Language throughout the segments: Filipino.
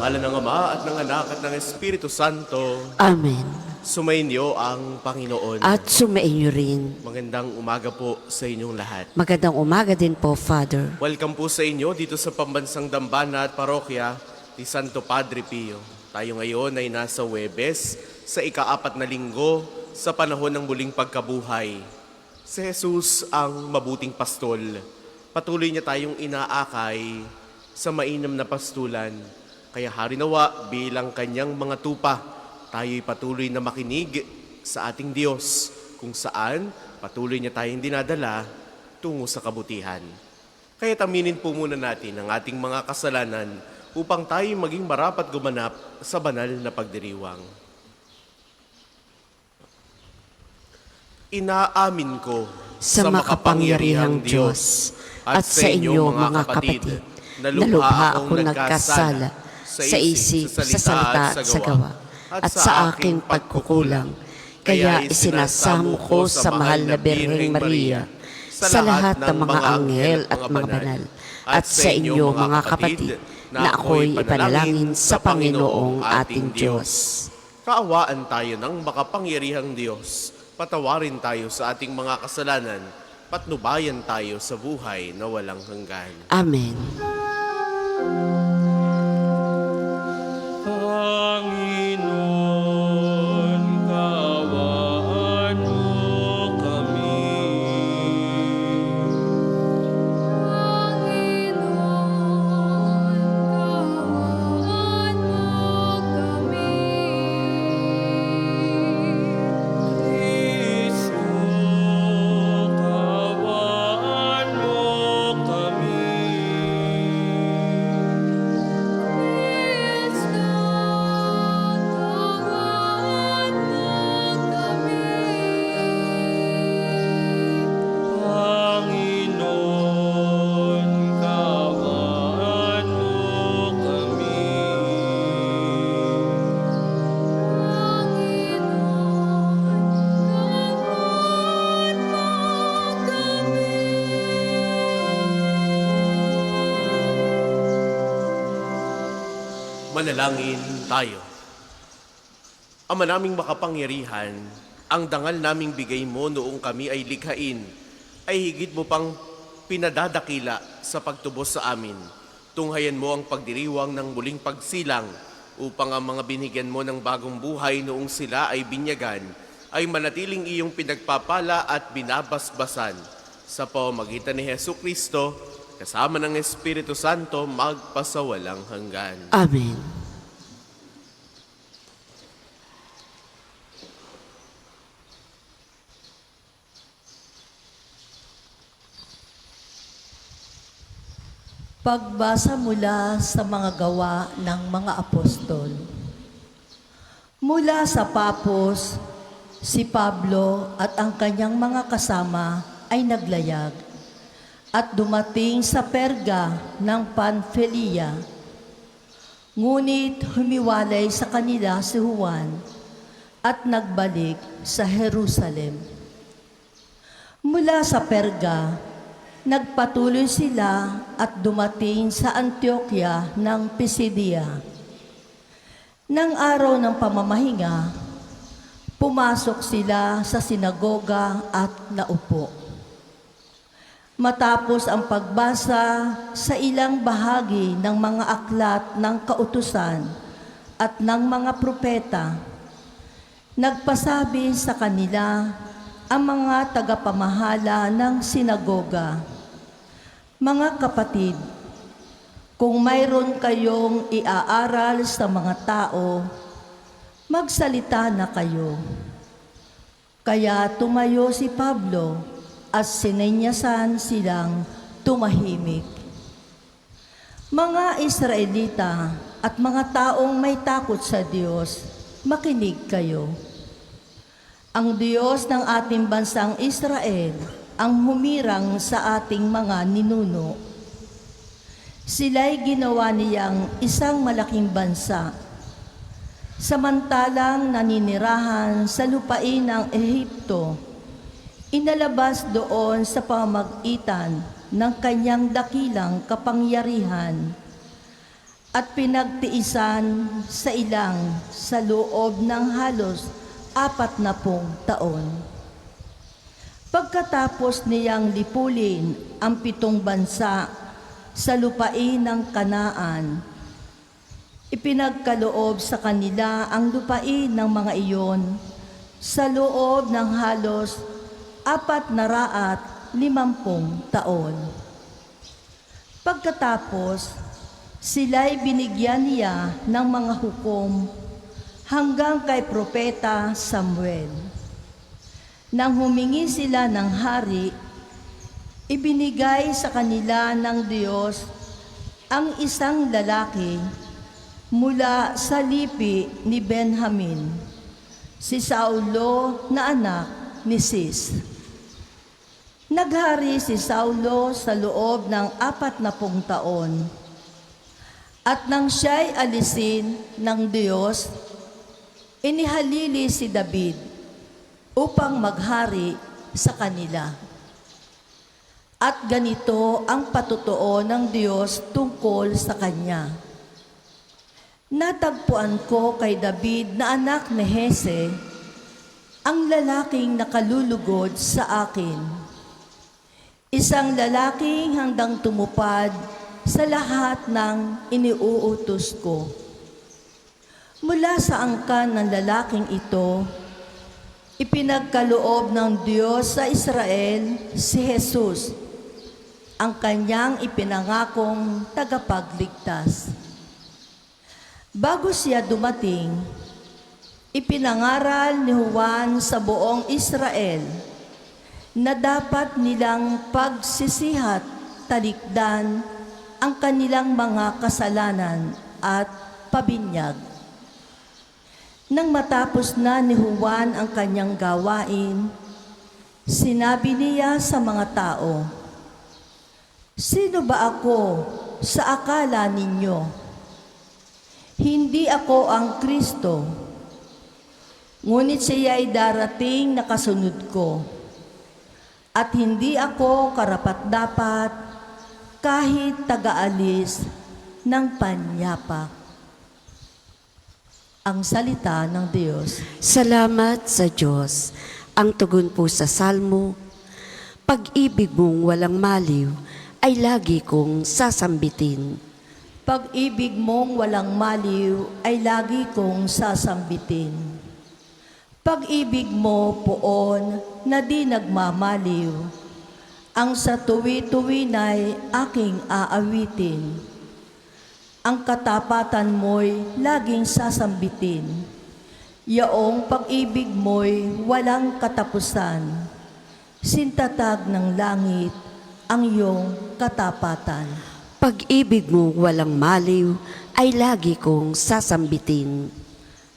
ngalan ng Ama at ng Anak at ng Espiritu Santo. Amen. Sumainyo ang Panginoon. At sumainyo rin. Magandang umaga po sa inyong lahat. Magandang umaga din po, Father. Welcome po sa inyo dito sa Pambansang Dambana at Parokya ni Santo Padre Pio. Tayo ngayon ay nasa Huwebes sa ika-4 na linggo sa panahon ng muling pagkabuhay. Si Jesus ang mabuting pastol. Patuloy niya tayong inaakay sa mainam na pastulan. Kaya harinawa bilang kanyang mga tupa, tayo'y patuloy na makinig sa ating Diyos kung saan patuloy niya tayong dinadala tungo sa kabutihan. Kaya aminin po muna natin ang ating mga kasalanan upang tayo maging marapat gumanap sa banal na pagdiriwang. Inaamin ko Sa makapangyarihang Diyos at sa inyo mga kapatid, na lubha ako nagkasala sa isip, sa salita at sa gawa, at sa aking pagkukulang. Kaya isinasamo ko sa mahal na Birheng Maria, sa lahat ng mga anghel at mga banal, at sa inyo mga kapatid, na ako'y ipanalangin sa Panginoong ating Diyos. Kaawaan tayo ng makapangyarihang Diyos. Patawarin tayo sa ating mga kasalanan. Patnubayan tayo sa buhay na walang hanggan. Amen. Panginoon, kaawaan mo kami. Panginoon, kaawaan mo kami. Kristo, kaawaan mo kami. Kristo, kaawaan mo kami. Panginoon, kaawaan mo kami. Manalangin tayo. Ama naming makapangyarihan, ang dangal naming bigay mo noong kami ay likhain, ay higit mo pang pinadadakila sa pagtubos sa amin. Tunghayan mo ang pagdiriwang ng muling pagsilang upang ang mga binigyan mo ng bagong buhay noong sila ay binyagan, ay manatiling iyong pinagpapala at binabasbasan sa pamamagitan ni Jesucristo, kasama ng Espiritu Santo, magpasawalang hanggan. Amen. Pagbasa mula sa mga gawa ng mga apostol. Mula sa Papos, si Pablo at ang kanyang mga kasama ay naglayag at dumating sa Perga ng Panfilia. Ngunit humiwalay sa kanila si Juan at nagbalik sa Jerusalem. Mula sa Perga, nagpatuloy sila at dumating sa Antioquia ng Pisidia. Nang araw ng pamamahinga, pumasok sila sa sinagoga at naupo. Matapos ang pagbasa sa ilang bahagi ng mga aklat ng kautusan at ng mga propeta, nagpasabi sa kanila ang mga tagapamahala ng sinagoga, "Mga kapatid, kung mayroon kayong iaaral sa mga tao, magsalita na kayo." Kaya tumayo si Pablo at sinenyasan silang tumahimik. "Mga Israelita at mga taong may takot sa Diyos, makinig kayo. Ang Diyos ng ating bansang Israel ang humirang sa ating mga ninuno. Sila'y ginawa niyang isang malaking bansa. Samantalang naninirahan sa lupain ng Ehipto, inalabas doon sa pamamagitan ng kanyang dakilang kapangyarihan at pinagtiisan sa ilang sa loob ng halos 40 taon. Pagkatapos niyang lipulin ang 7 bansa sa lupain ng Kanaan, ipinagkaloob sa kanila ang lupain ng mga iyon sa loob ng halos 450 taon. Pagkatapos, sila'y binigyan niya ng mga hukom hanggang kay Propeta Samuel. Nang humingi sila ng hari, ibinigay sa kanila ng Diyos ang isang lalaki mula sa lipi ni Benjamin, si Saulo na anak ni Cis. Naghari si Saulo sa loob ng 40 taon. At nang siya'y alisin ng Diyos, inihalili si David upang maghari sa kanila. At ganito ang patutuo ng Diyos tungkol sa kanya. Natagpuan ko kay David na anak ni Hese, ang lalaking nakalulugod sa akin. Isang lalaking handang tumupad sa lahat ng iniuutos ko. Mula sa angkan ng lalaking ito, ipinagkaloob ng Diyos sa Israel si Jesus, ang kanyang ipinangakong tagapagligtas. Bago siya dumating, ipinangaral ni Juan sa buong Israel na dapat nilang pagsisihat talikdan ang kanilang mga kasalanan at pabinyag. Nang matapos na ni Juan ang kanyang gawain, sinabi niya sa mga tao, "Sino ba ako sa akala ninyo? Hindi ako ang Kristo, ngunit siya ay darating na kasunod ko, at hindi ako karapat-dapat kahit taga-alis ng panyapak." Ang salita ng Diyos. Salamat sa Diyos. Ang tugon po sa Salmo, pag-ibig mong walang maliw ay lagi kong sasambitin. Pag-ibig mong walang maliw ay lagi kong sasambitin. Pag-ibig mo, poon, na di nagmamaliw, ang sa tuwi-tuwina'y aking aawitin. Ang katapatan mo'y laging sasambitin. Yaong pag-ibig mo'y walang katapusan. Sintatag ng langit ang iyong katapatan. Pag-ibig mo walang maliw ay lagi kong sasambitin.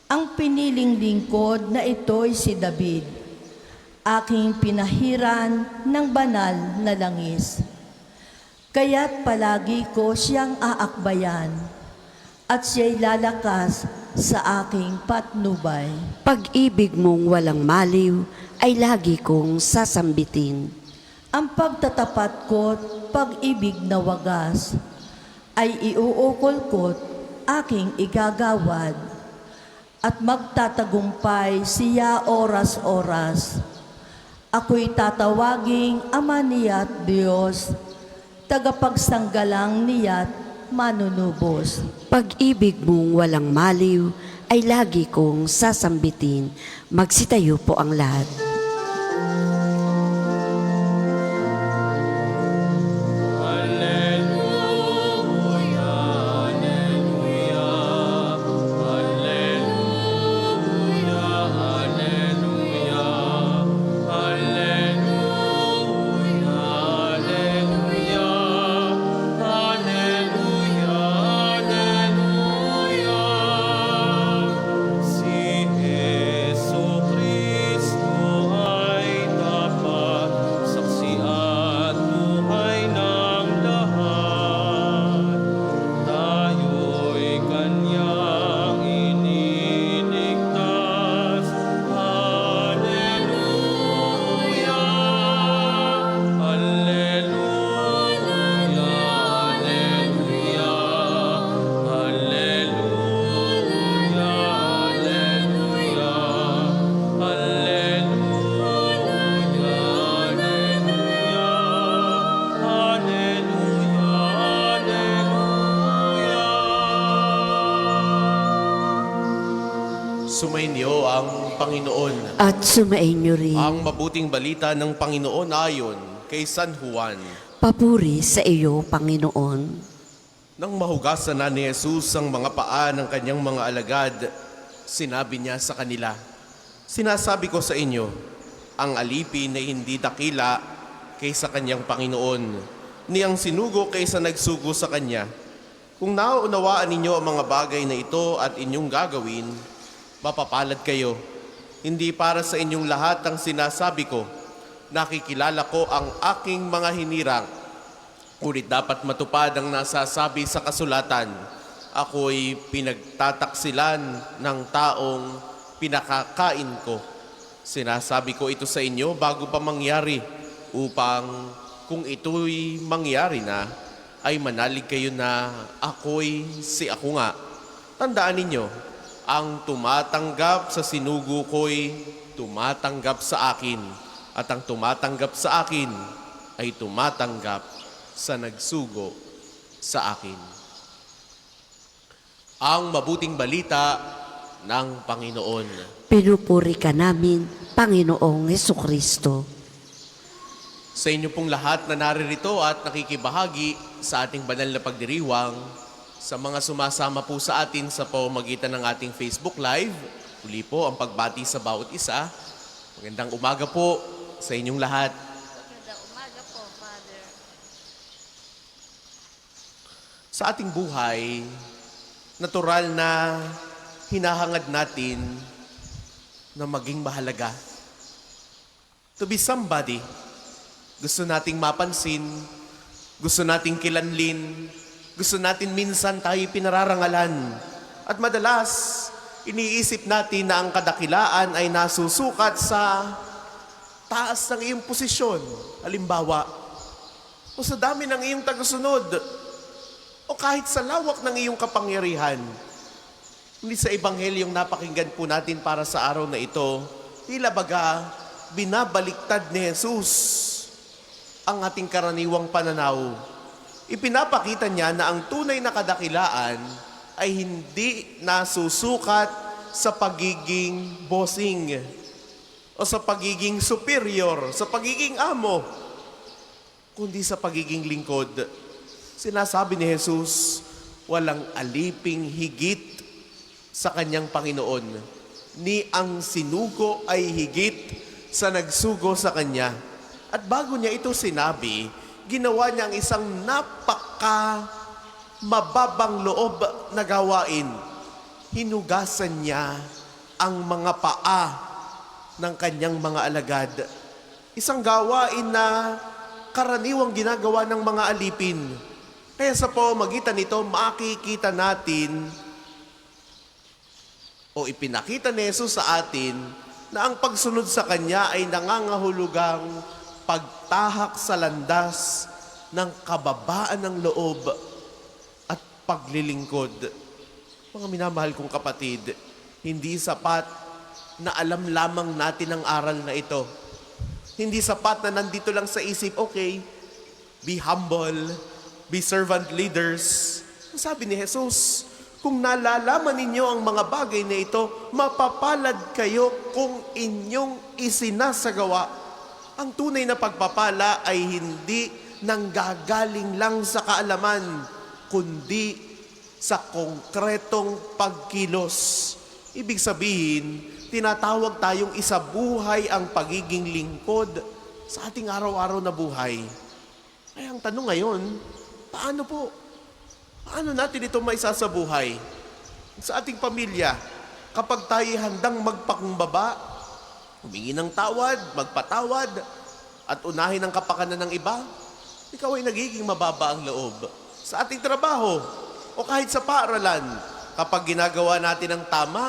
Ang piniling lingkod na ito'y si David, aking pinahiran ng banal na langis. Kaya't palagi ko siyang aakbayan at siya'y lalakas sa aking patnubay. Pag-ibig mong walang maliw ay lagi kong sasambitin. Ang pagtatapat ko't pag-ibig na wagas ay iuukol ko't aking igagawad at magtatagumpay siya oras-oras. Ako'y tatawaging Ama niya't Diyos, tagapagsanggalang niya't manunubos. Pag-ibig mong walang maliw ay lagi kong sasambitin. Magsitayo po ang lahat. Si Jesucristo Sumainyo ang Panginoon. At sumainyo rin. Ang mabuting balita ng Panginoon ayon kay San Juan. Papuri sa iyo, Panginoon. Nang mahugasan na ni Jesus ang mga paa ng kanyang mga alagad, sinabi niya sa kanila, "Sinasabi ko sa inyo, ang alipin ay hindi dakila kaysa kanyang Panginoon, ni ang sinugo kaysa nagsugo sa kanya. Kung nauunawaan ninyo ang mga bagay na ito at inyong gagawin, mapapalad kayo. Hindi para sa inyong lahat ang sinasabi ko. Nakikilala ko ang aking mga hinirang. Ngunit dapat matupad ang nasasabi sa kasulatan. Ako'y pinagtataksilan ng taong pinakakain ko. Sinasabi ko ito sa inyo bago pa mangyari, upang kung ito'y mangyari na, ay manalig kayo na ako'y si ako nga. Tandaan ninyo, ang tumatanggap sa sinugo ko'y tumatanggap sa akin, at ang tumatanggap sa akin ay tumatanggap sa nagsugo sa akin." Ang mabuting balita ng Panginoon. Pinupuri ka namin, Panginoong Hesukristo. Sa inyo pong lahat na naririto at nakikibahagi sa ating banal na pagdiriwang, sa mga sumasama po sa atin sa pamamagitan ng ating Facebook Live, uli po ang pagbati sa bawat isa. Magandang umaga po sa inyong lahat. Magandang umaga po, Father. Sa ating buhay, natural na hinahangad natin na maging mahalaga. To be somebody. Gusto nating mapansin, gusto nating kilanlin, gusto natin minsan tayo pinararangalan. At madalas, iniisip natin na ang kadakilaan ay nasusukat sa taas ng iyong posisyon. Halimbawa, o sa dami ng iyong tagasunod, o kahit sa lawak ng iyong kapangyarihan. Hindi sa ebanghelyong napakinggan po natin para sa araw na ito, tila baga binabaliktad ni Jesus ang ating karaniwang pananaw. Ipinapakita niya na ang tunay na kadakilaan ay hindi nasusukat sa pagiging bossing o sa pagiging superior, sa pagiging amo, kundi sa pagiging lingkod. Sinasabi ni Jesus, walang aliping higit sa kanyang Panginoon, ni ang sinugo ay higit sa nagsugo sa kanya. At bago niya ito sinabi, ginawa niya ang isang napaka mababang loob na gawain. Hinugasan niya ang mga paa ng kanyang mga alagad. Isang gawain na karaniwang ginagawa ng mga alipin. Kaya sa pamamagitan nito, makikita natin o ipinakita ni Jesus sa atin na ang pagsunod sa Kanya ay nangangahulugang pagtahak sa landas ng kababaan ng loob at paglilingkod. Mga minamahal kong kapatid, hindi sapat na alam lamang natin ang aral na ito. Hindi sapat na nandito lang sa isip, okay, be humble, be servant leaders. Ang sabi ni Jesus, kung nalalaman ninyo ang mga bagay na ito, mapapalad kayo kung inyong isinasagawa. Ang tunay na pagpapala ay hindi nanggagaling lang sa kaalaman, kundi sa konkretong pagkilos. Ibig sabihin, tinatawag tayong isabuhay ang pagiging lingkod sa ating araw-araw na buhay. Kaya ang tanong ngayon, paano po? Paano natin ito maisasabuhay? Sa ating pamilya, kapag tayo handang magpakumbaba, humingi ng tawad, magpatawad, at unahin ang kapakanan ng iba, ikaw ay nagiging mababa ang loob. Sa ating trabaho, o kahit sa paaralan, kapag ginagawa natin ang tama,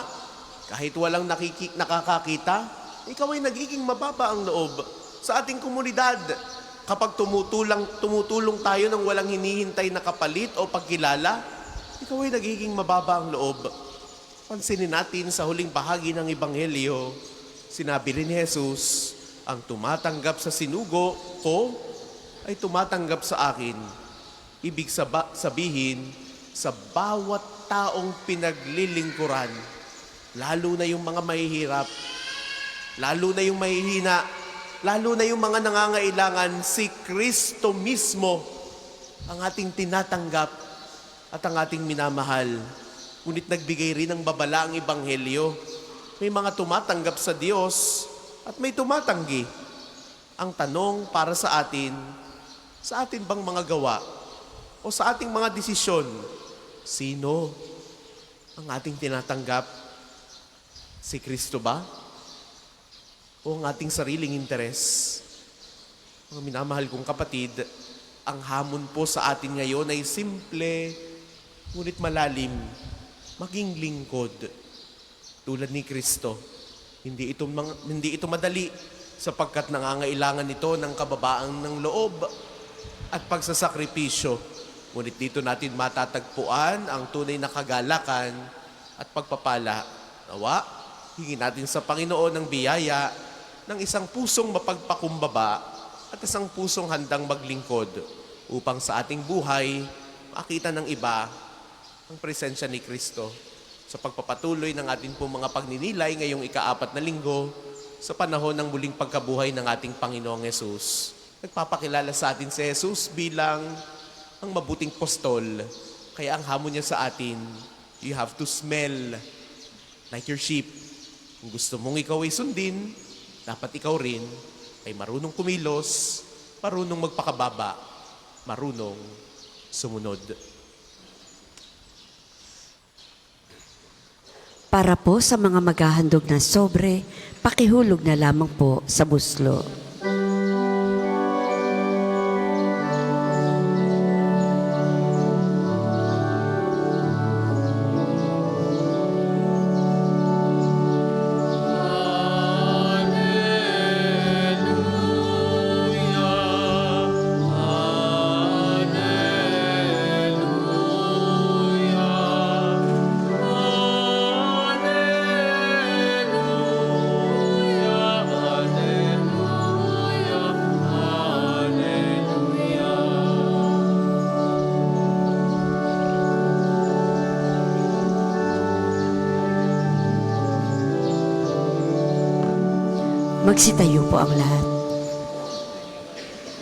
kahit walang nakakakita, ikaw ay nagiging mababa ang loob. Sa ating komunidad, kapag tumutulong tayo ng walang hinihintay na kapalit o pagkilala, ikaw ay nagiging mababa ang loob. Pansinin natin sa huling bahagi ng Ebanghelyo, sinabi rin ni Jesus, ang tumatanggap sa sinugo ko ay tumatanggap sa akin. Ibig sabihin, sa bawat taong pinaglilingkuran, lalo na yung mga mahihirap, lalo na yung mahihina, lalo na yung mga nangangailangan, si Kristo mismo ang ating tinatanggap at ang ating minamahal. Ngunit nagbigay rin ng babala ang Ebanghelyo. May mga tumatanggap sa Diyos at may tumatanggi. Ang tanong para sa atin bang mga gawa o sa ating mga desisyon, sino ang ating tinatanggap? Si Kristo ba? O ang ating sariling interes? Mga minamahal kong kapatid, ang hamon po sa atin ngayon ay simple, ngunit malalim, maging lingkod. Tulad ni Kristo, hindi ito madali sapagkat nangangailangan ito ng kababaan ng loob at pagsasakripisyo. Ngunit dito natin matatagpuan ang tunay na kagalakan at pagpapala. Nawa, hingin natin sa Panginoon ng biyaya ng isang pusong mapagpakumbaba at isang pusong handang maglingkod upang sa ating buhay makita ng iba ang presensya ni Kristo sa pagpapatuloy ng ating pong mga pagninilay ngayong ika-4 na linggo sa panahon ng muling pagkabuhay ng ating Panginoong Yesus. Nagpapakilala sa atin si Jesus bilang ang mabuting pastol. Kaya ang hamon niya sa atin, you have to smell like your sheep. Kung gusto mong ikaw ay sundin, dapat ikaw rin ay marunong kumilos, marunong magpakababa, marunong sumunod. Para po sa mga maghahandog ng sobre, pakihulog na lamang po sa buslo. Magsitayo po ang lahat.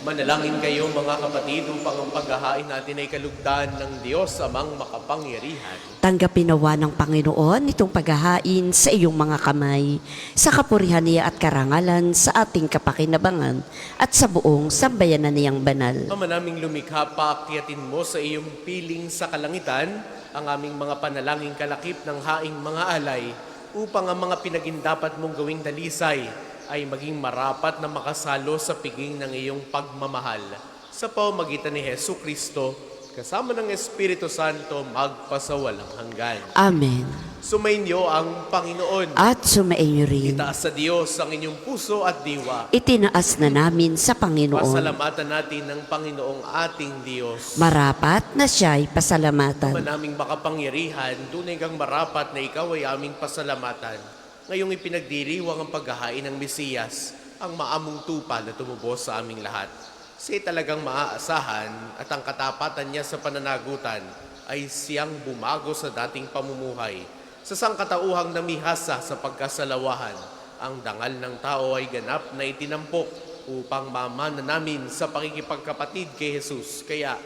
Manalangin kayo mga kapatid upang ang paghahain natin ay kalugdan ng Diyos amang makapangyarihan. Tanggapin nawa ng Panginoon itong paghahain sa iyong mga kamay, sa kapurihan niya at karangalan sa ating kapakinabangan at sa buong sambayanan niyang banal. Ama naming lumikha, paakyatin mo sa iyong piling sa kalangitan ang aming mga panalangin kalakip ng haing mga alay upang ang mga pinagindapat mong gawing dalisay ay maging marapat na makasalo sa piging ng iyong pagmamahal. Sa pamamagitan ni Hesu Kristo, kasama ng Espiritu Santo, magpasawalang hanggan. Amen. Sumainyo ang Panginoon. At sumainyo rin. Itaas sa Diyos ang inyong puso at diwa. Itinaas na namin sa Panginoon. Pasalamatan natin ng Panginoong ating Diyos. Marapat na siya'y pasalamatan. Manaming makapangyarihan, tunay kang marapat na ikaw ay aming pasalamatan. Ngayong ipinagdiriwang ang paghahain ng Mesiyas, ang maamong tupa na tumubos sa aming lahat. Siya'y talagang maaasahan at ang katapatan niya sa pananagutan ay siyang bumago sa dating pamumuhay. Sa sangkatauhang namihasa sa pagkasalawahan, ang dangal ng tao ay ganap na itinampok upang mamana namin sa pakikipagkapatid kay Jesus. Kaya,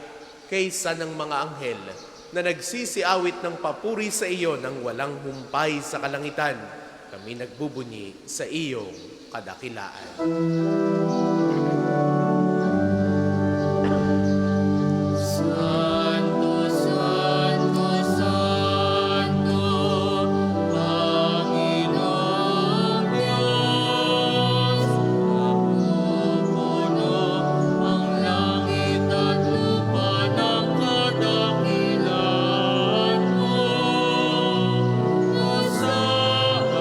kaysa ng mga anghel na nagsisiawit ng papuri sa iyo ng walang humpay sa kalangitan, kami nagbubunyi sa iyong kadakilaan. Santo, Santo, Santo, Panginoong Diyos, napupuno ang langit at lupa ng kadakilaan mo. Hosana,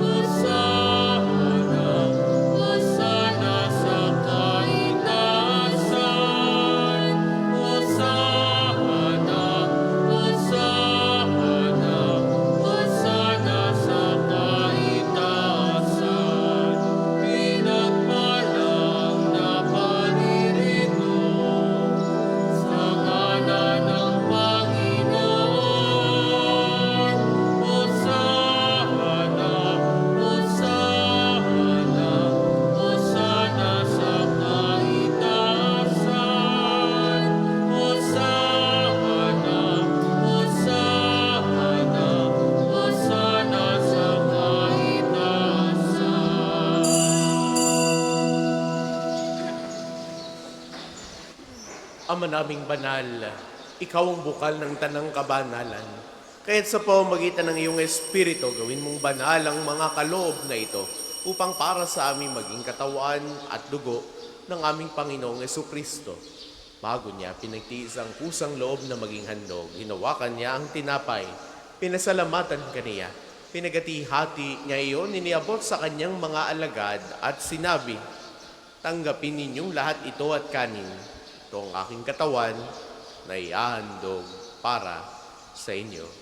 Hosana, Hosana Ama naming banal, ikaw ang bukal ng tanang kabanalan. Kaya't sa pamamagitan ng iyong Espiritu, gawin mong banal ang mga kaloob na ito upang para sa amin maging katawan at dugo ng aming Panginoong Jesucristo. Bago niya pinagtiis ang kusang loob na maging handog, hinawakan niya ang tinapay, pinasalamatan kaniya, pinagati-hati niya iyon, iniabot sa kanyang mga alagad at sinabi, "Tanggapin ninyong lahat ito at kanin. Ito ang aking katawan na ihahandog para sa inyo."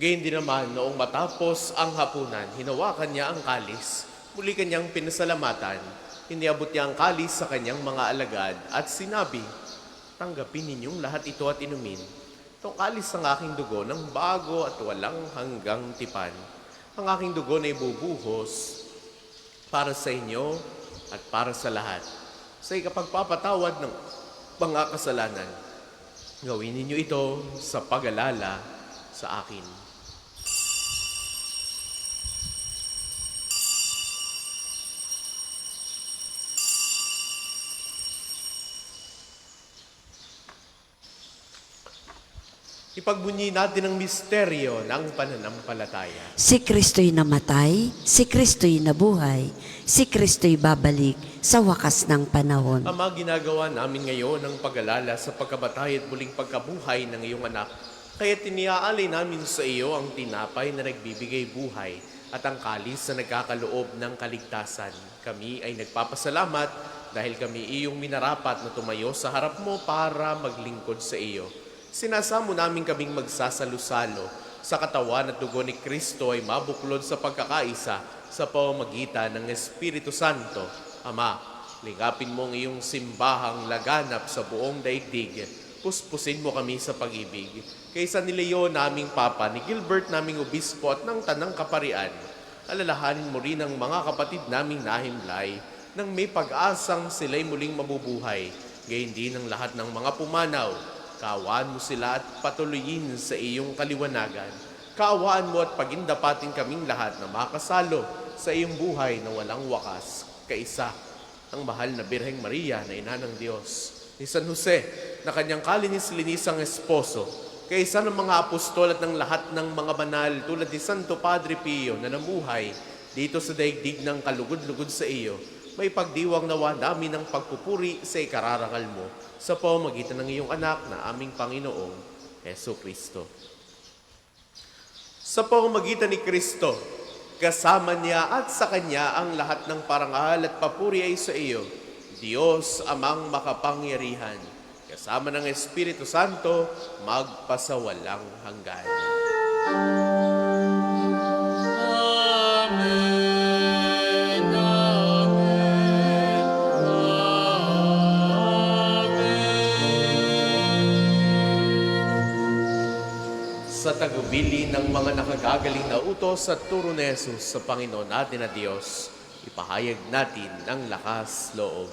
Gayun din naman, noong matapos ang hapunan, hinawakan niya ang kalis, muli kanyang pinasalamatan, iniabot niya ang kalis sa kanyang mga alagad at sinabi, "Tanggapin ninyong lahat ito at inumin. Itong kalis ng aking dugo ng bago at walang hanggang tipan. Ang aking dugo na ibubuhos para sa inyo at para sa lahat. Sa ikapagpapatawad ng mga kasalanan, gawin ninyo ito sa pag-alala sa akin." Ipagbunyi natin ang misteryo ng pananampalataya. Si Kristo'y namatay, si Kristo'y nabuhay, si Kristo'y babalik sa wakas ng panahon. Ama, ginagawa namin ngayon ang pag-alala sa pagkabatay at muling pagkabuhay ng iyong anak. Kaya tiniaalay namin sa iyo ang tinapay na nagbibigay buhay at ang kalis na nagkakaloob ng kaligtasan. Kami ay nagpapasalamat dahil kami iyong minarapat na tumayo sa harap mo para maglingkod sa iyo. Sinasamo namin kaming magsasalo-salo sa katawan at dugo ni Kristo ay mabuklod sa pagkakaisa sa pamamagitan ng Espiritu Santo. Ama, lingapin mo ang iyong simbahang laganap sa buong daigdig. Puspusin mo kami sa pag-ibig. Kaysa ni Leon naming Papa, ni Gilbert naming Obispo at ng Tanang Kaparian, alalahanin mo rin ang mga kapatid naming nahimlay nang may pag-asang sila'y muling mabubuhay. Gayon din ang lahat ng mga pumanaw. Kaawaan mo sila at patuloyin sa iyong kaliwanagan. Kaawaan mo at pagindapatin kaming lahat na makasalo sa iyong buhay na walang wakas. Kaisa, ang mahal na Birheng Maria na ina ng Diyos, ni San Jose na kanyang kalinis-linisang esposo, kaisa ng mga apostol at ng lahat ng mga banal tulad ni Santo Padre Pio na namuhay dito sa daigdig ng kalugod-lugod sa iyo, may pagdiwang nawa namin ng pagpupuri sa ikararangal mo sa pamamagitan ng iyong anak na aming Panginoong Jesucristo. Sa pamamagitan ni Kristo, kasama niya at sa Kanya ang lahat ng parangal at papuri ay sa iyo, Diyos amang makapangyarihan, kasama ng Espiritu Santo, magpasawalang hanggan. Amen. Amen. Amen. Sa tagubili ng mga nakagagaling na utos at turo ni Jesus sa Panginoon natin na Diyos, ipahayag natin ang lakas loob.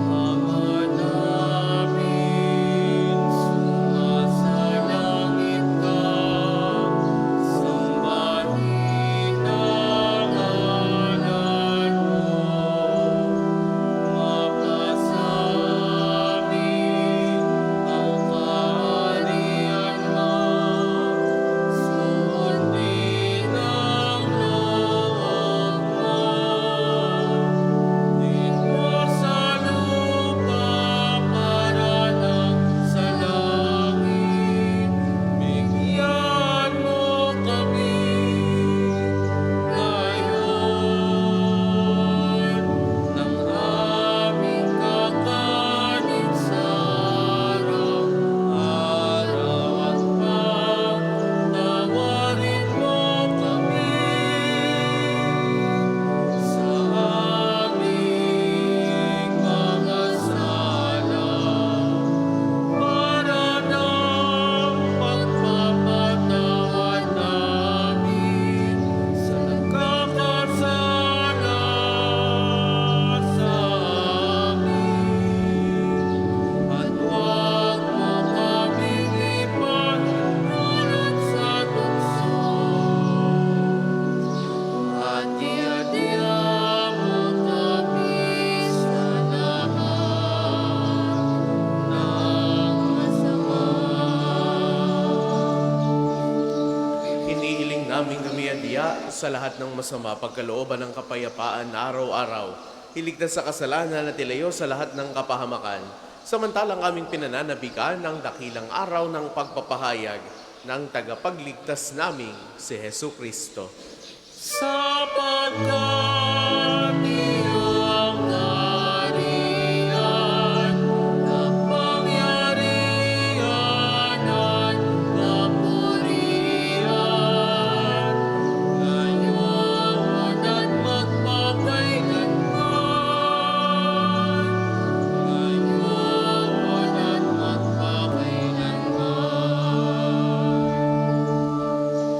Ama namin, sumasalangit ka, sambahin ang ngalan mo, mapasami biyaya sa lahat ng masama, pagkalooban ng kapayapaan na araw-araw, hiligtas sa kasalanan at ilayo sa lahat ng kapahamakan. Samantalang aming pinananabikan ng dakilang araw ng pagpapahayag ng tagapagligtas naming si Hesu Kristo. Sapagkat iyong kaharian, kapangyarihan at kapurihan, ngayon at magpakailanman. Ngayon at magpakailanman.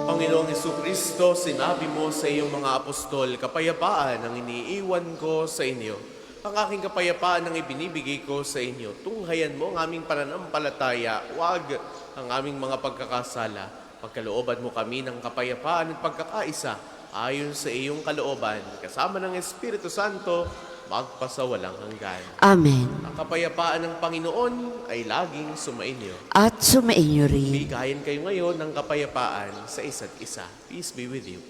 Panginoong Jesucristo, sinabi mo sa iyong mga apostol, kapayapaan ang iniiwan ko sa inyo. Ang aking kapayapaan ang ibinibigay ko sa inyo. Tunghayan mo ang aming pananampalataya, huwag ang aming mga pagkakasala. Pagkalooban mo kami ng kapayapaan at pagkakaisa, ayon sa iyong kalooban, kasama ng Espiritu Santo, magpasawalang hanggan. Amen. Ang kapayapaan ng Panginoon ay laging sumainyo. At sumainyo rin. Bigayan kayo ngayon ng kapayapaan sa isa't isa. Peace be with you.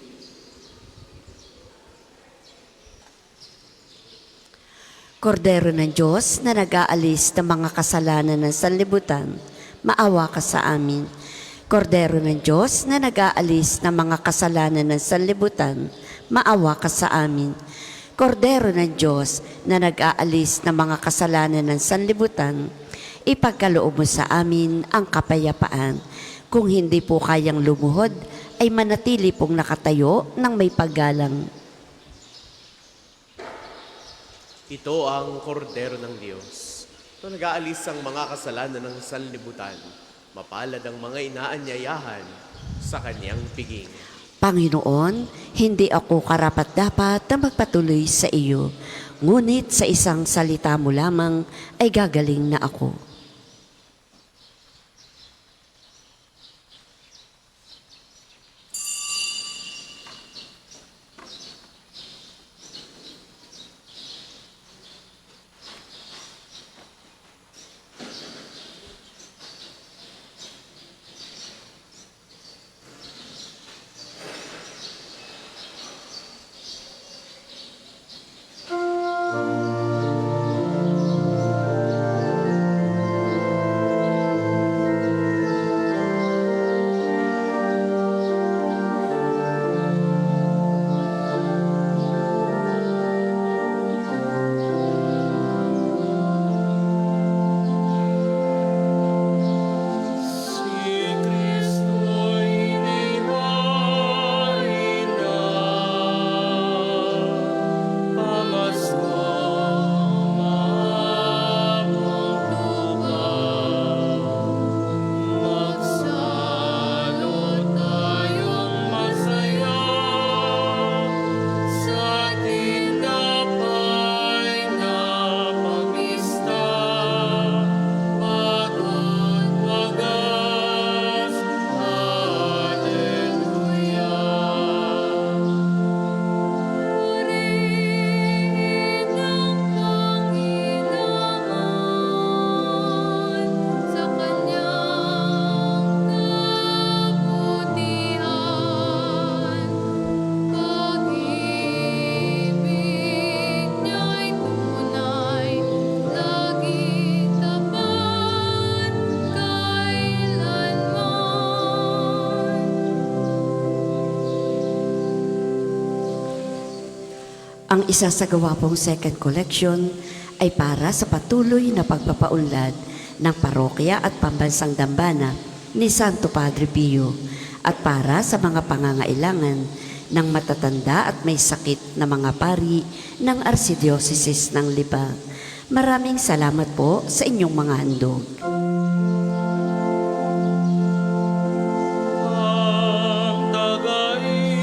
Kordero ng Diyos na nag-aalis ng mga kasalanan ng sanlibutan, maawa ka sa amin. Kordero ng Diyos na nag-aalis ng mga kasalanan ng sanlibutan, maawa ka sa amin. Kordero ng Diyos na nag-aalis ng mga kasalanan ng sanlibutan, ipagkaloob mo sa amin ang kapayapaan. Kung hindi po kayang lumuhod, ay manatili pong nakatayo ng may paggalang. Ito ang kordero ng Diyos. Ito nag-aalis ang mga kasalanan ng sanlibutan. Mapalad ang mga inaanyayahan sa kanyang piging. Panginoon, hindi ako karapat-dapat na magpatuloy sa iyo, ngunit sa isang salita mo lamang ay gagaling na ako. Ang isasagawa pong second collection ay para sa patuloy na pagpapaunlad ng parokya at pambansang dambana ni Santo Padre Pio at para sa mga pangangailangan ng matatanda at may sakit na mga pari ng Arsidioceses ng Libang. Maraming salamat po sa inyong mga handog. Ang taga-Israel,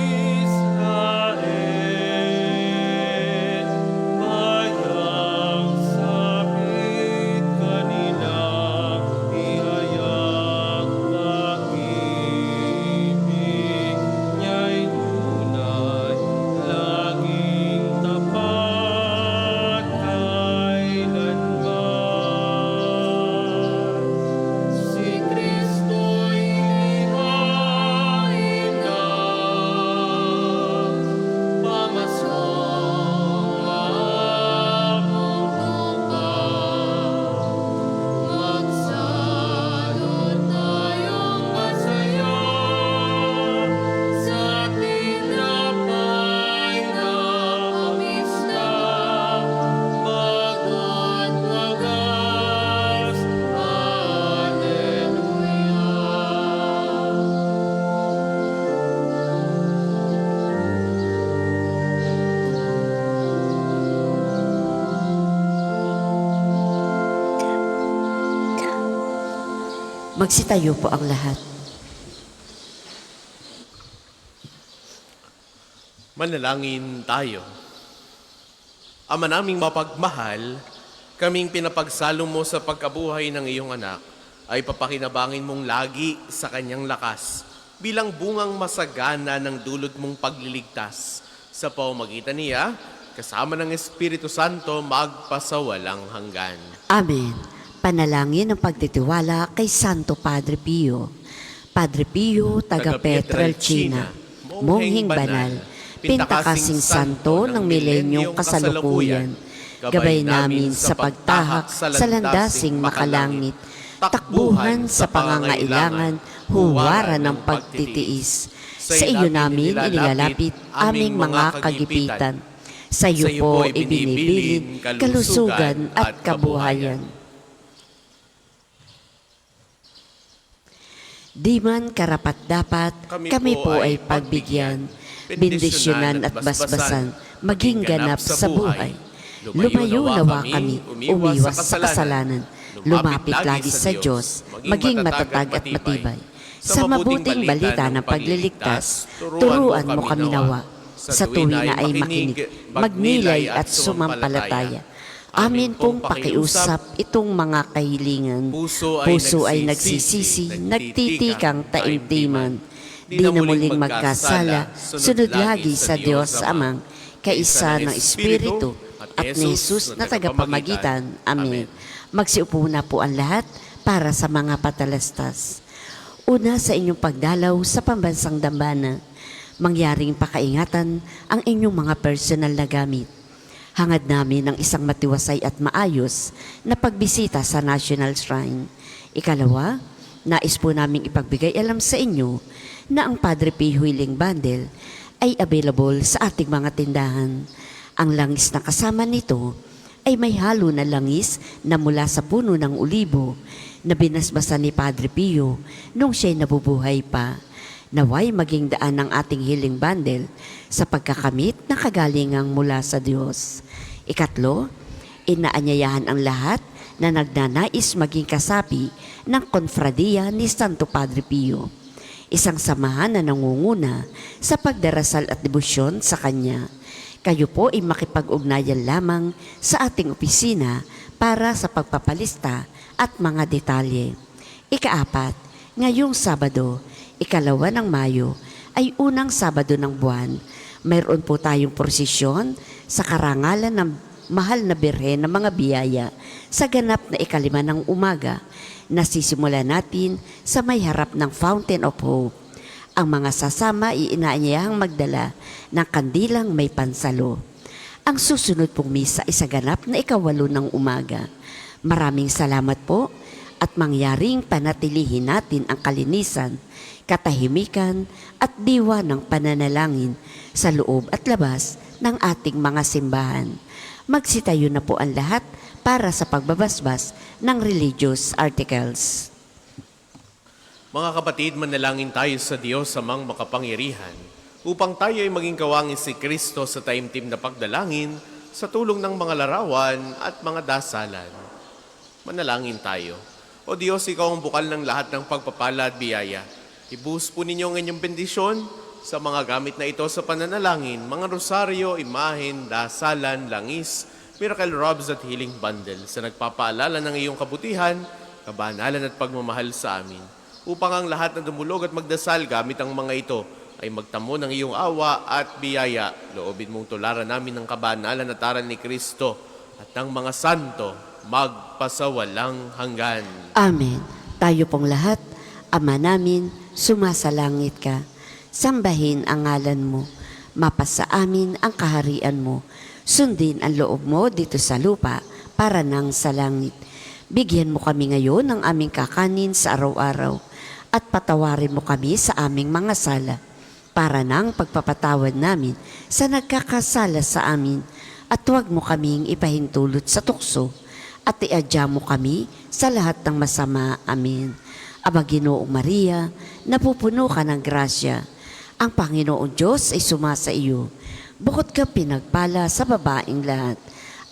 bayang sabit kanilang ihayag pag-ibig niya'y tunay, laging tapat kailanman. Magsitayo po ang lahat. Manalangin tayo. Ama naming mapagmahal, kaming pinapagsalo mo sa pagkabuhay ng iyong anak, ay papakinabangin mong lagi sa kanyang lakas bilang bungang masagana ng dulot mong pagliligtas. Sa pamamagitan niya, kasama ng Espiritu Santo, magpasawalang hanggan. Amen. Panalangin ng pagtitiwala kay Santo Padre Pio. Padre Pio, taga Pietrelcina, monghing banal, pintakasing santo ng milenyong kasalukuyan, gabay namin sa pagtahak sa landasing makalangit, takbuhan sa pangangailangan, huwaran ng pagtitiis. Sa iyo namin inilalapit aming mga kagipitan. Sa iyo po ibinibilin kalusugan at kabuhayan. Di man karapat-dapat, kami po ay pagbigyan, bendisyonan at basbasan, maging ganap sa buhay. Lumayo nawa kami, umiwas sa kasalanan, lumapit lagi sa Diyos, maging matatag at matibay. Sa mabuting balita ng pagliligtas, turuan mo kami nawa. Sa tuwing na ay makinig, magnilay at sumampalataya. Amin pong pakiusap itong mga kahilingan. Puso ay nagsisisi, nagtitikang taimtiman. Di na muling magkasala, sunod lagi sa Diyos Amang, kaisa ng Espiritu, at ni Jesus na tagapamagitan. Amen. Magsiupo na po ang lahat para sa mga patalastas. Una sa inyong pagdalaw sa pambansang dambana, mangyaring pakaingatan ang inyong mga personal na gamit. Hangad namin ang isang matiwasay at maayos na pagbisita sa National Shrine. Ikalawa, nais po naming ipagbigay alam sa inyo na ang Padre Pio Healing Bundle ay available sa ating mga tindahan. Ang langis na kasama nito ay may halo na langis na mula sa puno ng olibo na binasbasan ni Padre Pio nung siya'y nabubuhay pa. Naway maging daan ng ating healing bundle sa pagkakamit na kagalingang mula sa Diyos. Ikatlo, inaanyayahan ang lahat na nagnanais maging kasapi ng konfradiya ni Santo Padre Pio, isang samahan na nangunguna sa pagdarasal at debosyon sa Kanya. Kayo po ay makipag-ugnayan lamang sa ating opisina para sa pagpapalista at mga detalye. Ikaapat, ngayong Sabado, 2 ng Mayo, ay unang Sabado ng buwan. Mayroon po tayong prosesyon sa karangalan ng mahal na birhen ng mga biyaya sa ganap na 5 ng umaga. Nasisimula natin sa may harap ng Fountain of Hope. Ang mga sasama ay inaanyayahang magdala ng kandilang may pansalo. Ang susunod pong misa ay sa ganap na 8 ng umaga. Maraming salamat po at mangyaring panatilihin natin ang kalinisan, katahimikan at diwa ng pananalangin sa loob at labas ng ating mga simbahan. Magsitayo na po ang lahat para sa pagbabasbas ng religious articles. Mga kapatid, manalangin tayo sa Diyos amang makapangyarihan upang tayo ay maging kawangis si Kristo sa taimtim na pagdalangin sa tulong ng mga larawan at mga dasalan. Manalangin tayo. O Diyos, Ikaw ang bukal ng lahat ng pagpapala at biyaya. Ibuhos po ninyo ang inyong bendisyon sa mga gamit na ito sa pananalangin, mga rosaryo, imahen, dasalan, langis, miracle robes at healing bundle sa nagpapaalala ng iyong kabutihan, kabanalan at pagmamahal sa amin. Upang ang lahat na dumulog at magdasal gamit ang mga ito ay magtamo ng iyong awa at biyaya. Loobin mong tularan namin ng kabanalan at aral ni Kristo at ng mga santo magpasawalang hanggan. Amen. Tayo pong lahat, Ama namin, sumasalangit ka. Sambahin ang ngalan mo. Mapasa amin ang kaharian mo. Sundin ang loob mo dito sa lupa para nang sa langit. Bigyan mo kami ngayon ng aming kakanin sa araw-araw at patawarin mo kami sa aming mga sala para nang pagpapatawad namin sa nagkakasala sa amin at huwag mo kaming ipahintulot sa tukso at iadya mo kami sa lahat ng masama. Amen. Aba Ginoong Maria, napupuno ka ng grasya. Ang Panginoong Diyos ay sumasa iyo. Bukod ka pinagpala sa babaeng lahat,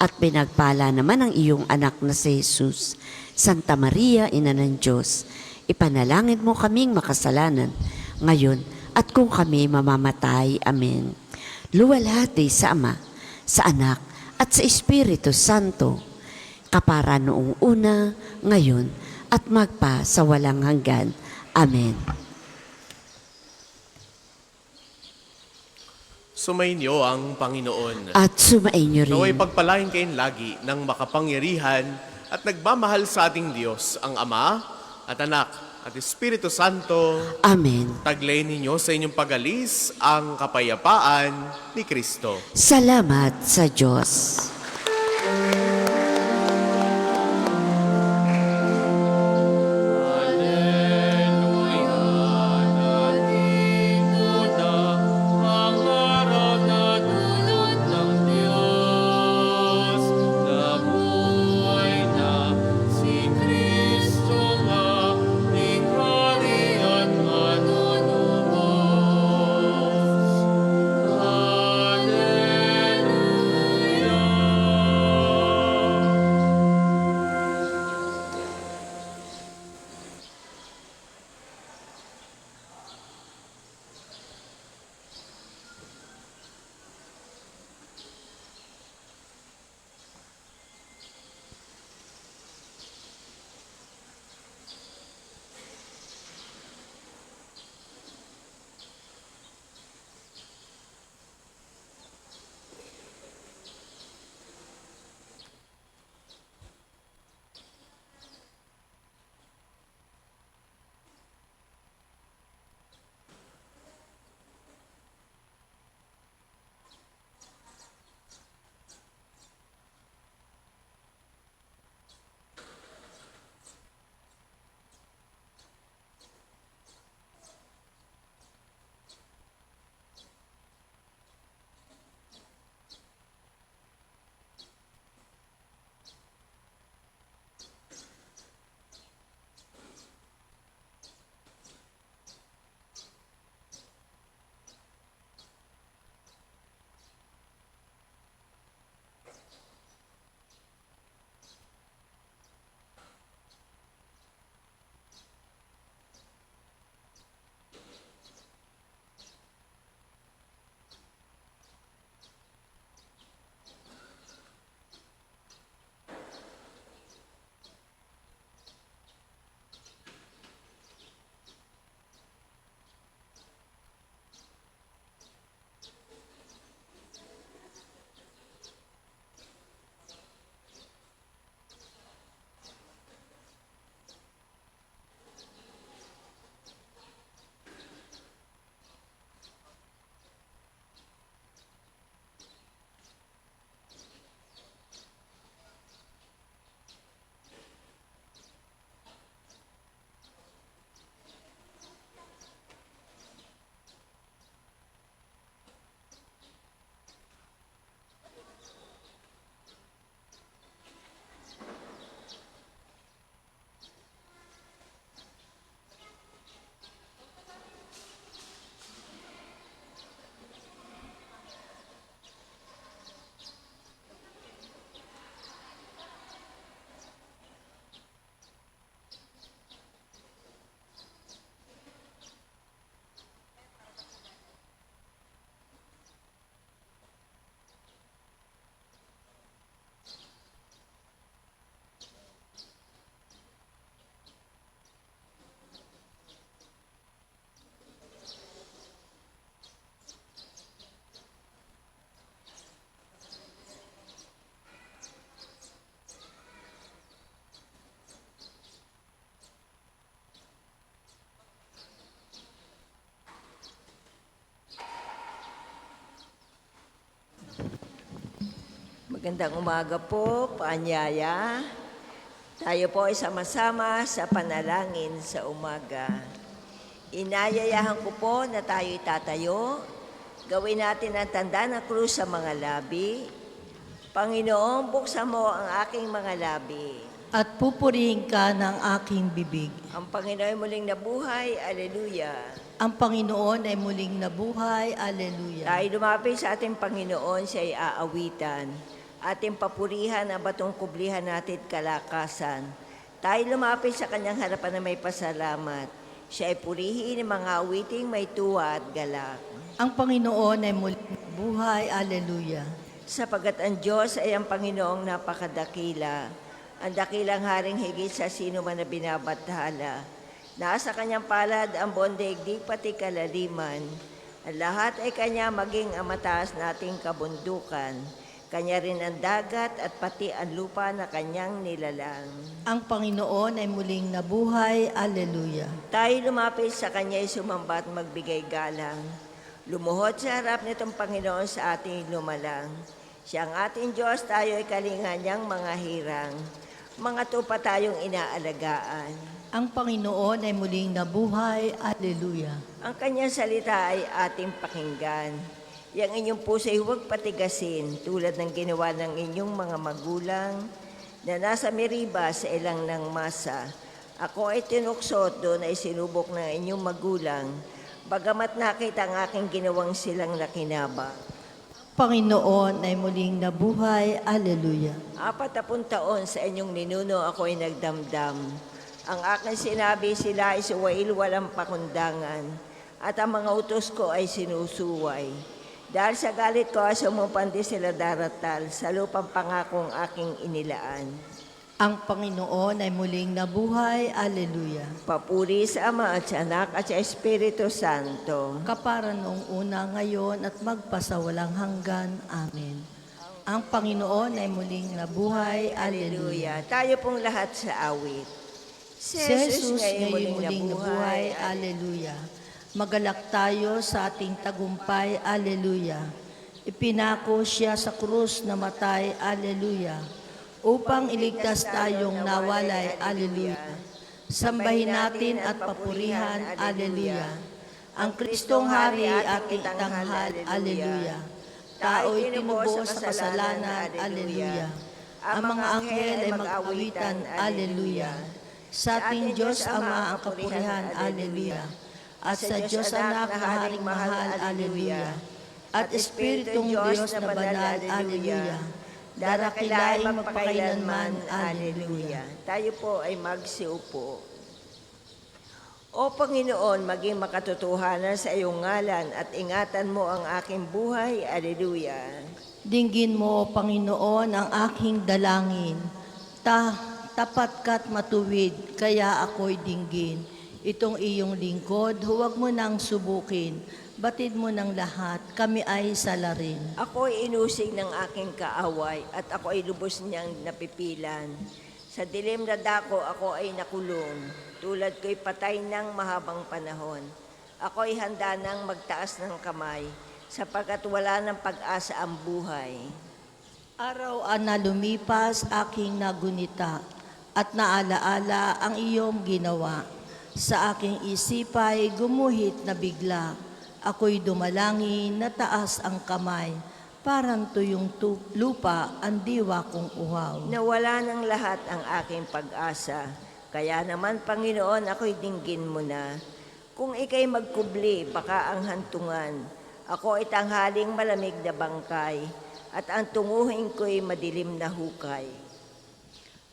at pinagpala naman ang iyong anak na si Jesus. Santa Maria, Ina ng Diyos, ipanalangin mo kaming makasalanan, ngayon at kung kami mamamatay. Amen. Luwalhati sa Ama, sa Anak, at sa Espiritu Santo, kapara noong una, ngayon, at magpa sa walang hanggan. Amen. Sumainyo ang Panginoon. At sumainyo rin. Naway pagpalain kayong lagi ng makapangyarihan at nagmamahal sa ating Diyos, ang Ama at Anak at Espiritu Santo. Amen. Taglay ninyo sa inyong pagalis ang kapayapaan ni Kristo. Salamat sa Diyos. Hallelujah, nandito na ang araw na dulot ng Diyos. Nabuhay na si Kristo nga, Hari at manunubos. Hallelujah. Magandang umaga po, paanyaya. Tayo po ay sama-sama sa panalangin sa umaga. Inayayahan ko po na tayo itatayo. Gawin natin ang tanda ng krus sa mga labi. Panginoon, buksan mo ang aking mga labi. At pupurihin ka ng aking bibig. Ang Panginoon ay muling nabuhay, aleluya. Ang Panginoon ay muling nabuhay, aleluya. Tayo lumapit sa ating Panginoon, siya ay aawitan. Ating papurihan ang batong kublihan natin kalakasan. Tayo lumapit sa kanyang harapan na may pasalamat. Siya ay purihin ng mga awiting may tuwa at galak. Ang Panginoon ay muling buhay. Alleluia. Sapagat ang Diyos ay ang Panginoong napakadakila, ang dakilang haring higit sa sino man na binabathala. Nasa kanyang palad ang buong daigdig pati kalaliman. Ang lahat ay kanya maging ang mataas nating kabundukan. Kanya rin ang dagat at pati ang lupa na kanyang nilalang. Ang Panginoon ay muling nabuhay. Alleluia. Tayo lumapit sa kanya ay sumamba at magbigay galang. Lumuhod sa harap nitong Panginoon sa ating lumalang. Siya ang ating Diyos, tayo ay kalinga niyang mga hirang. Mga tupa tayong inaalagaan. Ang Panginoon ay muling nabuhay. Alleluia. Ang kanyang salita ay ating pakinggan. Yang inyong puso ay huwag patigasin tulad ng ginawa ng inyong mga magulang na nasa Meriba sa ilang ng masa. Ako ay tinuksot, doon ay sinubok ng inyong magulang, bagamat nakita ang aking ginawang silang nakinaba. Panginoon ay muling nabuhay. Alleluia. 40 taon sa inyong ninuno ako ay nagdamdam. Ang aking sinabi, sila ay suwail walang pakundangan, at ang mga utos ko ay sinusuway. Dahil sa galit ko ay sumupandi sila daratal sa lupang pangakong aking inilaan. Ang Panginoon ay muling nabuhay. Alleluia. Papuri sa Ama at sa Anak at sa Espiritu Santo. Kapara noong una, ngayon at magpasawalang hanggan. Amen. Ang Panginoon ay muling nabuhay. Alleluia. Alleluia. Tayo pong lahat sa awit. Si Jesus ngayon muling nabuhay. Alleluia. Magalak tayo sa ating tagumpay. Alleluia. Ipinako siya sa krus na matay. Alleluia. Upang iligtas tayong nawalay. Alleluia. Sambahin natin at papurihan. Alleluia. Ang Kristong Hari ating itanghal. Alleluia. Tao'y tinubos sa kasalanan. Alleluia. Ang mga anghel ay mag-awitan. Alleluia. Sa ating Diyos Ama ang kapurihan. Alleluia. At sa Diyos Anak na Haring Mahal. Alleluia. At Espiritong Diyos na Banal. Alleluia. Darakilay magpakailanman. Alleluia. Tayo po ay magsiupo. O Panginoon, maging makatotohanan sa iyong ngalan at ingatan mo ang aking buhay. Alleluia. Dinggin mo, Panginoon, ang aking dalangin. Tapat ka't matuwid, kaya ako'y dinggin. Itong iyong lingkod, huwag mo nang subukin. Batid mo ng lahat, kami ay salarin. Ako ay inusig ng aking kaaway at ako ay lubos niyang napipilan. Sa dilim na dako ako ay nakulong, tulad ko'y patay ng mahabang panahon. Ako ay handa nang magtaas ng kamay, sapagkat wala ng pag-asa ang buhay. Araw na lumipas aking nagunita at naalaala ang iyong ginawa. Sa aking isipay gumuhit na bigla. Ako'y dumalangin na taas ang kamay. Parang tuyong lupa ang diwa kong uhaw. Nawala ng lahat ang aking pag-asa. Kaya naman, Panginoon, ako'y dinggin mo na. Kung ika'y magkubli, baka ang hantungan. Ako ay tanghaling malamig na bangkay, at ang tunguhin ko'y madilim na hukay.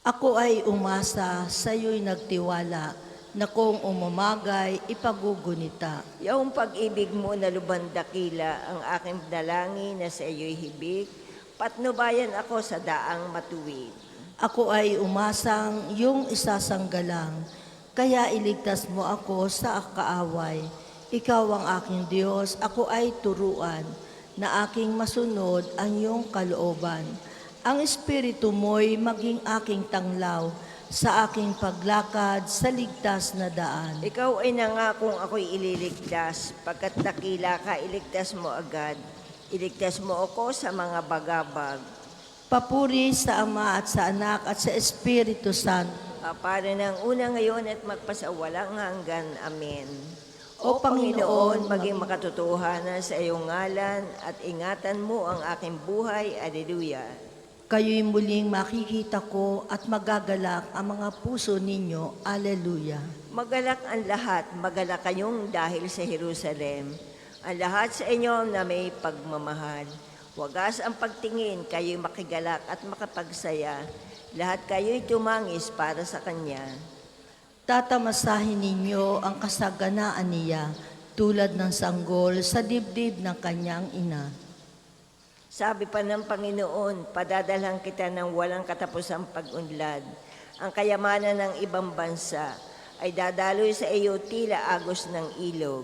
Ako ay umasa, sa'yo'y nagtiwala, na kung umamagay, ipagugunita. Yung pag-ibig mo na lubhan dakila, ang aking dalangin na sa iyo'y hibik, patnubayan ako sa daang matuwid. Ako ay umasang iyong isasanggalang, kaya iligtas mo ako sa kaaway. Ikaw ang aking Diyos, ako ay turuan, na aking masunod ang iyong kalooban. Ang Espiritu mo'y maging aking tanglaw, sa aking paglakad sa ligtas na daan. Ikaw ay nangakong ako'y ililigtas, pagkat dakila ka, iligtas mo agad. Iligtas mo ako sa mga bagabag. Papuri sa Ama at sa Anak at sa Espiritu Santo. Para ng una ngayon at magpasawalang hanggan. Amen. O Panginoon, maging makatotohanan sa iyong ngalan at ingatan mo ang aking buhay. Alleluia. Kayo'y muling makikita ko at magagalak ang mga puso ninyo. Alleluia. Magalak ang lahat, magalak kayong dahil sa Jerusalem. Ang lahat sa inyo na may pagmamahal. Wagas ang pagtingin, kayo'y makigalak at makapagsaya. Lahat kayo'y tumangis para sa Kanya. Tatamasahin ninyo ang kasaganaan niya tulad ng sanggol sa dibdib ng kanyang ina. Sabi pa ng Panginoon, padadalhan kita ng walang katapusang pag-unlad. Ang kayamanan ng ibang bansa ay dadaloy sa iyo tila agos ng ilog.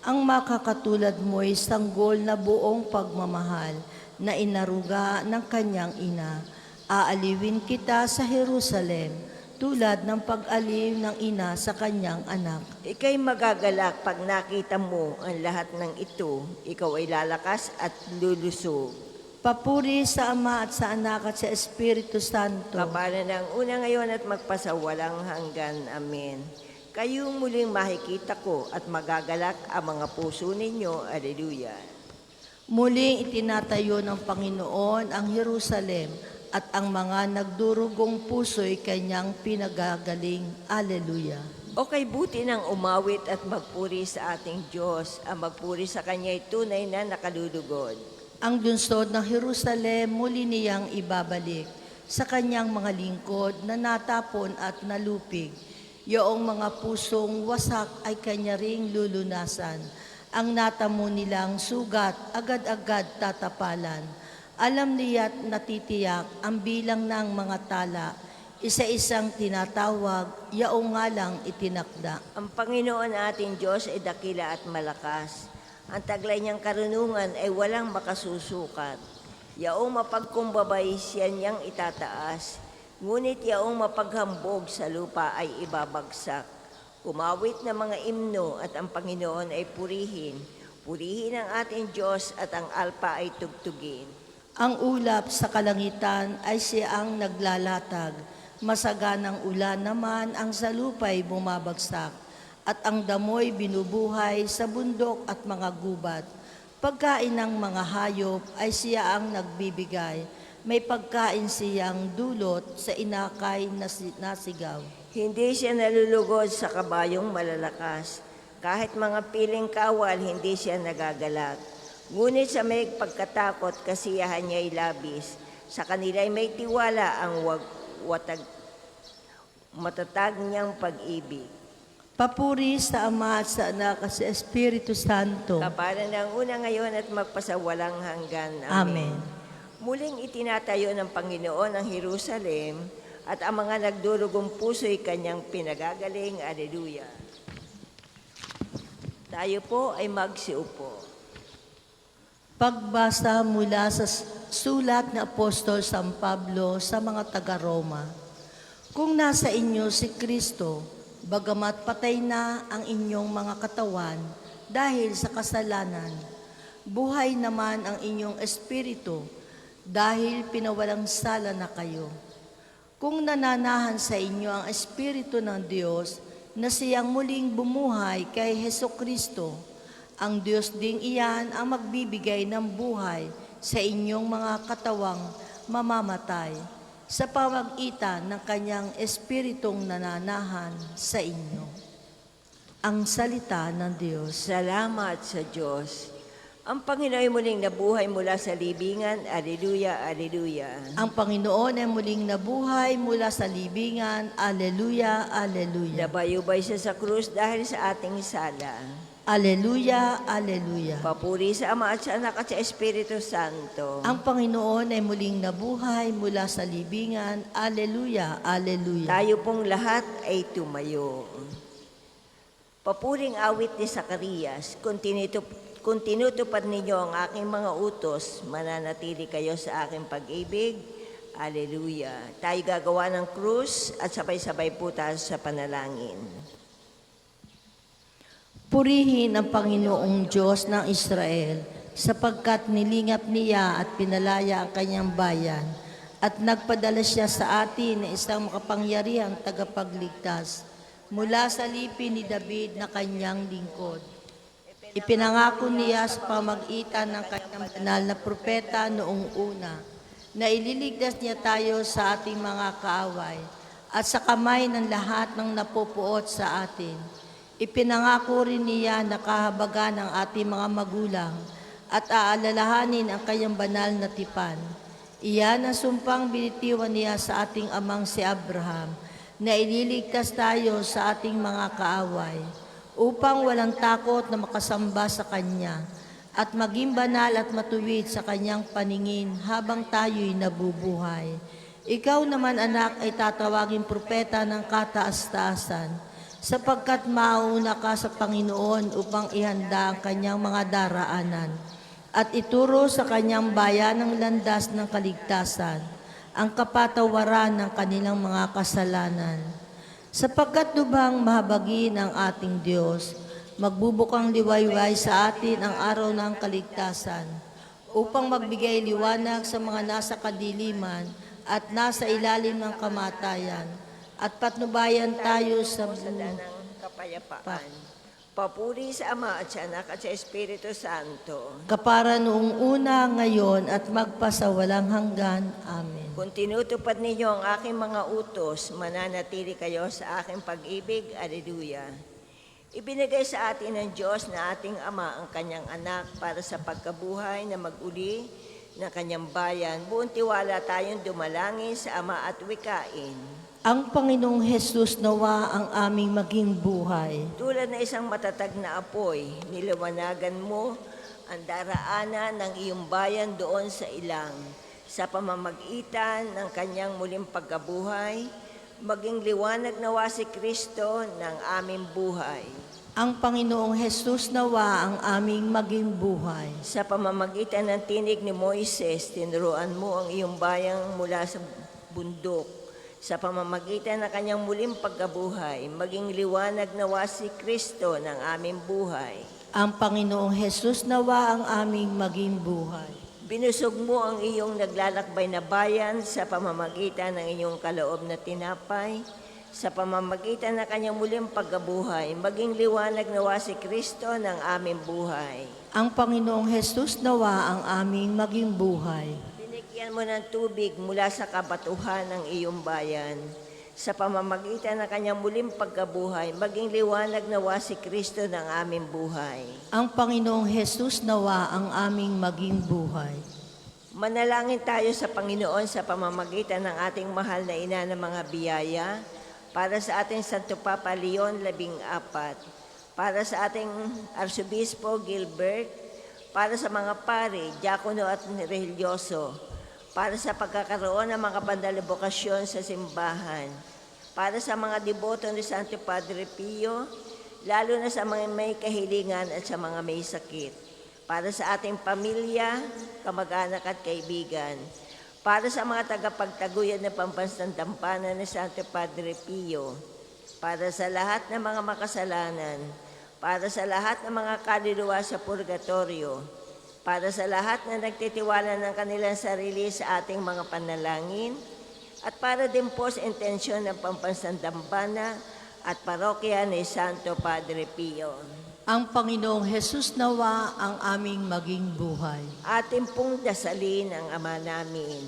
Ang makakatulad mo'y sanggol na buong pagmamahal na inaruga ng kanyang ina. Aaliwin kita sa Jerusalem tulad ng pag-aliw ng ina sa kanyang anak. Ika'y magagalak pag nakita mo ang lahat ng ito. Ikaw ay lalakas at lulusog. Papuri sa Ama at sa Anak at sa Espiritu Santo. Kapanan ng una ngayon at magpasawalang hanggan. Amen. Kayong muling makikita ko at magagalak ang mga puso ninyo. Alleluia. Muling itinatayo ng Panginoon ang Jerusalem at ang mga nagdurugong puso'y kanyang pinagagaling. Alleluia. O kay buti ng umawit at magpuri sa ating Diyos. Ang magpuri sa Kanya'y tunay na nakalulugod. Ang lungsod ng Jerusalem muli niyang ibabalik sa kanyang mga lingkod na natapon at nalupig. Yoong mga pusong wasak ay kanya ring lulunasan. Ang natamo nilang sugat, agad-agad tatapalan. Alam niya't natitiyak ang bilang ng mga tala. Isa-isang tinatawag, yaong nga lang itinakda. Ang Panginoon ating Diyos ay dakila at malakas. Ang taglay niyang karunungan ay walang makasusukat. Yaong mapagkumbabay siya niyang itataas. Ngunit yaong mapaghambog sa lupa ay ibabagsak. Umawit ng mga imno at ang Panginoon ay purihin. Purihin ang ating Diyos at ang alpa ay tugtugin. Ang ulap sa kalangitan ay siya ang naglalatag. Masaganang ulan naman ang sa lupa'y bumabagsak. At ang damoy binubuhay sa bundok at mga gubat. Pagkain ng mga hayop ay siya ang nagbibigay. May pagkain siyang dulot sa inakay na nasigaw. Hindi siya nalulugod sa kabayong malalakas. Kahit mga piling kawal, hindi siya nagagalak. Ngunit sa may pagkatakot, kasiyahan niya'y labis. Sa kanila'y may tiwala ang matatag niyang pag-ibig. Papuri sa Ama at sa Anak at sa Espiritu Santo. Kapanan ng una ngayon at magpasawalang hanggan. Amen. Muling itinatayo ng Panginoon ang Jerusalem at ang mga nagdurugong puso'y kanyang pinagagaling. Alleluia. Tayo po ay magsiupo. Pagbasa mula sa sulat ni Apostol San Pablo sa mga taga-Roma. Kung nasa inyo si Kristo, bagamat patay na ang inyong mga katawan dahil sa kasalanan, buhay naman ang inyong espiritu dahil pinawalang sala na kayo. Kung nananahan sa inyo ang espiritu ng Diyos na siyang muling bumuhay kay Hesukristo, ang Diyos ding iyan ang magbibigay ng buhay sa inyong mga katawang mamamatay sa pamagitan ng kanyang espiritong nananahan sa inyo. Ang salita ng Diyos. Salamat sa Diyos. Ang Panginoon ay muling nabuhay mula sa libingan. Alleluia, alleluia. Ang Panginoon ay muling nabuhay mula sa libingan. Alleluia, alleluia. Nabayubay siya sa krus dahil sa ating sala. Alleluia, alleluia. Papuri sa Ama at sa Anak at sa Espiritu Santo. Ang Panginoon ay muling nabuhay mula sa libingan. Alleluia, alleluia. Tayo pong lahat ay tumayo. Papuring awit ni Zacarias, kung tinutupad ninyo ang aking mga utos, mananatili kayo sa aking pag-ibig. Alleluia. Tayo gagawa ng krus at sabay-sabay po tayo sa panalangin. Purihin ang Panginoong Diyos ng Israel sapagkat nilingap niya at pinalaya ang kanyang bayan at nagpadala siya sa atin na isang makapangyarihang tagapagligtas mula sa lipi ni David na kanyang lingkod. Ipinangako niya sa pamagitan ng kanyang banal na propeta noong una na ililigtas niya tayo sa ating mga kaaway at sa kamay ng lahat ng napupuot sa atin. Ipinangako rin niya na kahabagan ng ating mga magulang at aalalahanin ang kanyang banal na tipan. Iyan ang sumpang binitiwan niya sa ating amang si Abraham, na ililigtas tayo sa ating mga kaaway, upang walang takot na makasamba sa Kanya, at maging banal at matuwid sa Kanyang paningin habang tayo'y nabubuhay. Ikaw naman, anak, ay tatawaging propeta ng kataas-taasan, sapagkat mauna ka sa Panginoon upang ihanda ang Kanyang mga daraanan, at ituro sa Kanyang bayan ang landas ng kaligtasan, ang kapatawaran ng kanilang mga kasalanan. Sapagkat lubhang mahabagin ang ating Diyos, magbubukang liwayway sa atin ang araw ng kaligtasan, upang magbigay liwanag sa mga nasa kadiliman at nasa ilalim ng kamatayan, at patnubayan tayo sa ng kapayapaan. Papuri sa Ama at sa Anak at sa Espiritu Santo. kapara noong una, ngayon, at magpasawalang hanggan. Amen. Kung tinutupad ninyo ang aking mga utos, mananatili kayo sa aking pag-ibig. Alleluia. Ibinigay sa atin ng Diyos na ating Ama ang kanyang anak para sa pagkabuhay na mag-uli ng kanyang bayan. Buong tiwala tayong dumalangin sa Ama at wikain. Ang Panginoong Hesus nawa ang aming maging buhay. Tulad na isang matatag na apoy, niliwanagan mo ang daraanan ng iyong bayan doon sa ilang. Sa pamamagitan ng kanyang muling pagkabuhay, maging liwanag nawa si Kristo ng aming buhay. Ang Panginoong Hesus nawa ang aming maging buhay. Sa pamamagitan ng tinig ni Moises, tinuruan mo ang iyong bayang mula sa bundok. Sa pamamagitan ng kanyang muling pagkabuhay, maging liwanag nawa si Kristo ng aming buhay. Ang Panginoong Hesus nawa ang aming maging buhay. Binusog mo ang iyong naglalakbay na bayan sa pamamagitan ng iyong kaloob na tinapay. Sa pamamagitan ng kanyang muling pagkabuhay, maging liwanag nawa si Kristo ng aming buhay. Ang Panginoong Hesus nawa ang aming maging buhay. Binigyan mo ng tubig mula sa kabatuhan ng iyong bayan. Sa pamamagitan ng kanyang muling pagkabuhay, maging liwanag nawa si Kristo ng aming buhay. Ang Panginoong Hesus nawa ang aming maging buhay. Manalangin tayo sa Panginoon sa pamamagitan ng ating mahal na ina ng mga biyaya, para sa ating Santo Papa Leon 14, para sa ating Arsobispo Gilbert, para sa mga pari, diakono at religyoso, para sa pagkakaroon ng mga pandalibokasyon sa simbahan, para sa mga deboto ni Santo Padre Pio, lalo na sa mga may kahilingan at sa mga may sakit, para sa ating pamilya, kamag-anak at kaibigan, para sa mga tagapagtaguyod ng pambansang dampanan ni Santo Padre Pio, para sa lahat ng mga makasalanan, para sa lahat ng mga kaluluwa sa purgatorio, para sa lahat na nagtitiwala ng kanilang sarili sa ating mga panalangin, at para din po sa intensyon ng pambansang dambana at parokya ni Santo Padre Pio. Ang Panginoong Hesus nawa ang aming maging buhay. Atin pong dasalin ang Ama namin.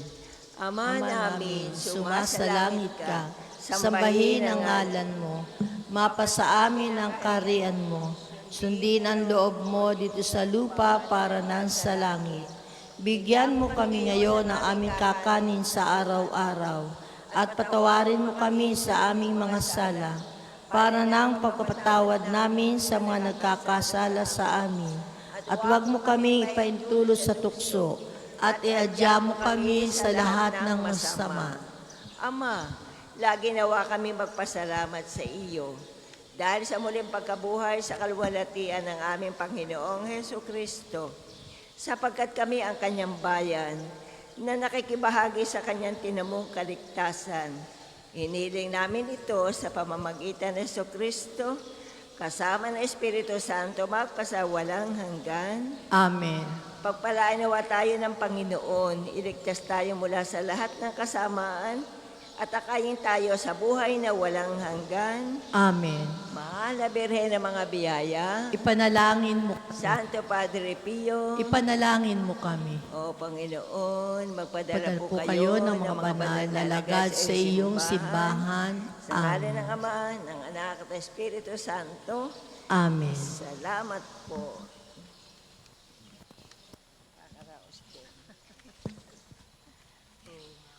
Ama namin, sumasalangit ka, sambahin ang ngalan mo, mapasa amin ang kaharian mo, sundin ang loob mo dito sa lupa para nang sa langit. Bigyan mo kami ngayon ng aming kakanin sa araw-araw, at patawarin mo kami sa aming mga sala, para nang pagpapatawad namin sa mga nagkakasala sa amin. At huwag mo kami ipaintulot sa tukso, at iadya mo kami sa lahat ng masama. Ama, lagi nawa kami magpasalamat sa iyo dahil sa muling pagkabuhay sa kaluwalhatian ng aming Panginoong Heso Kristo, sapagkat kami ang kanyang bayan na nakikibahagi sa kanyang tinamong kaligtasan. Hiniling namin ito sa pamamagitan ng Heso Kristo, kasama ng Espiritu Santo, magpasawalang hanggan. Amen. Pagpalain nawa tayo ng Panginoon, iligtas tayo mula sa lahat ng kasamaan, at akayin tayo sa buhay na walang hanggan. Amen. Mahal na Birhen ng mga biyaya, Ipanalangin mo, Santo Padre Pio, ipanalangin mo kami. o Panginoon, magpadala Padal po po kayo ng mga banal banal na lagad sa iyong simbahan. Sa ngalan Amen. ng Ama, ng Anak at ng Espiritu Santo. Amen. Salamat po.